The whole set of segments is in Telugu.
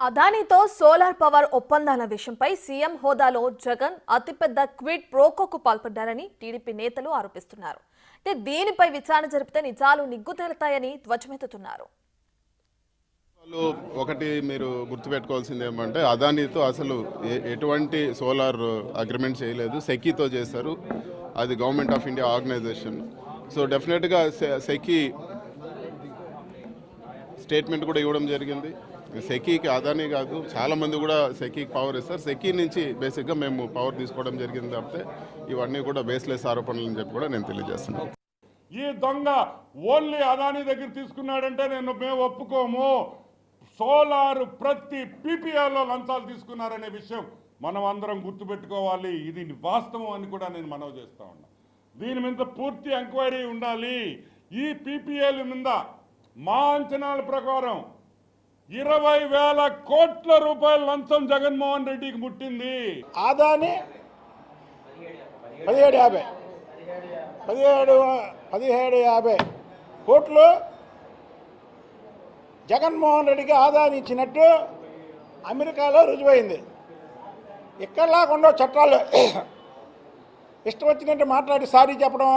అదానితో సోలార్ పవర్ ఒప్పందాల విషయంపై సీఎం హోదాలో జగన్ అతిపెద్ద క్విడ్ ప్రోకోకు పాల్పడ్డారని టీడీపీ నేతలు ఆరోపిస్తున్నారు. దీనిపై విచారణ జరిపితే నిజాలు నిగ్గుతేలుతాయని ధ్వజమెత్తుతున్నారు. ఒకటి మీరు గుర్తుపెట్టుకోవాల్సింది ఏమంటే అదానితో అసలు ఎటువంటి సోలార్ అగ్రిమెంట్ చేయలేదు, సెకీతో చేశారు. అది government of India organization. So డెఫినెట్గా సెకీ స్టేట్మెంట్ కూడా ఇవ్వడం జరిగింది. సెకీకి అదాని కాదు, చాలామంది కూడా సెకీకి పవర్ ఇస్తారు. సెకీ నుంచి బేసిక్గా మేము పవర్ తీసుకోవడం జరిగింది తప్పితే ఇవన్నీ కూడా బేస్లెస్ ఆరోపణలు అని చెప్పి కూడా నేను తెలియజేస్తున్నాను. ఈ దొంగ ఓన్లీ అదాని దగ్గర తీసుకున్నాడంటే మేము ఒప్పుకోము. సోలార్ ప్రతి పీపీఆర్లో లంచాలు తీసుకున్నారనే విషయం మనం అందరం గుర్తుపెట్టుకోవాలి. ఇది వాస్తవం అని కూడా నేను మనవి చేస్తా ఉన్నా. దీని మీద పూర్తి ఎంక్వైరీ ఉండాలి. ఈ పీపీఎల్ మీద మా అంచనాల ప్రకారం 20,000 కోట్ల రూపాయల లంచం జగన్మోహన్ రెడ్డికి ముట్టింది. ఆదాని 1750 కోట్లు జగన్మోహన్ రెడ్డికి ఆదాని ఇచ్చినట్టు అమెరికాలో రుజువైంది. ఇక్కడ లేకుండా చట్టాలు ఇష్టం వచ్చినట్టు మాట్లాడి సారీ చెప్పడం,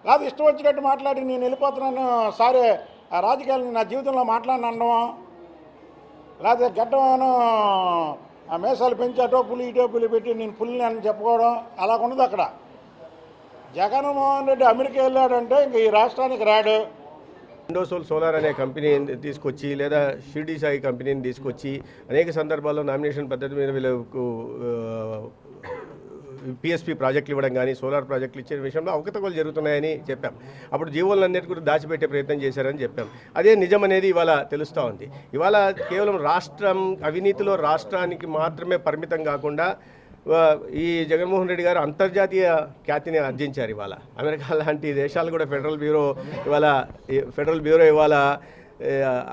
లేదా ఇష్టం వచ్చినట్టు మాట్లాడి నేను వెళ్ళిపోతున్నాను సారీ రాజకీయాలు నా జీవితంలో మాట్లాడినడం, లేదా గడ్డను మేసాలు పెంచి అటోపులు ఇటోపులు పెట్టి నేను పుల్ని అని చెప్పుకోవడం అలా ఉండదు. అక్కడ జగన్మోహన్ రెడ్డి అమెరికా వెళ్ళాడంటే ఇంక ఈ రాష్ట్రానికి రాడు. ఇండోసోల్ సోలార్ అనే కంపెనీని తీసుకొచ్చి లేదా షిర్డీ సాయి కంపెనీని తీసుకొచ్చి అనేక సందర్భాల్లో నామినేషన్ పద్ధతి మీద వీళ్ళకు పిఎస్పీ ప్రాజెక్టులు ఇవ్వడం కానీ సోలార్ ప్రాజెక్టులు ఇచ్చే విషయంలో అవకతవకలు జరుగుతున్నాయని చెప్పాం. అప్పుడు జీవోలన్నిటి కూడా దాచిపెట్టే ప్రయత్నం చేశారని చెప్పాం. అదే నిజం అనేది ఇవాళ తెలుస్తూ ఉంది. ఇవాళ కేవలం అవినీతిలో రాష్ట్రానికి మాత్రమే పరిమితం కాకుండా ఈ జగన్మోహన్ రెడ్డి గారు అంతర్జాతీయ ఖ్యాతిని ఆర్జించారు. ఇవాళ అమెరికా లాంటి దేశాలు కూడా ఫెడరల్ బ్యూరో ఇవాళ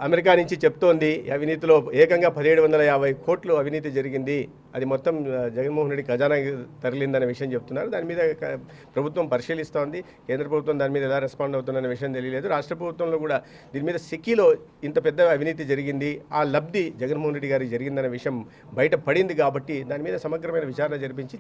అమెరికా నుంచి చెప్తోంది అవినీతిలో ఏకంగా 1750 కోట్లు అవినీతి జరిగింది, అది మొత్తం జగన్మోహన్ రెడ్డి ఖజానా తరలిందనే విషయం చెప్తున్నారు. దాని మీద ప్రభుత్వం పరిశీలిస్తోంది. కేంద్ర ప్రభుత్వం దాని మీద ఎలా రెస్పాండ్ అవుతుందనే విషయం తెలియలేదు. రాష్ట్ర ప్రభుత్వంలో కూడా దీని మీద సెకీలో ఇంత పెద్ద అవినీతి జరిగింది, ఆ లబ్ధి జగన్మోహన్ రెడ్డి గారికి జరిగిందనే విషయం బయట పడింది. కాబట్టి దాని మీద సమగ్రమైన విచారణ జరిపించి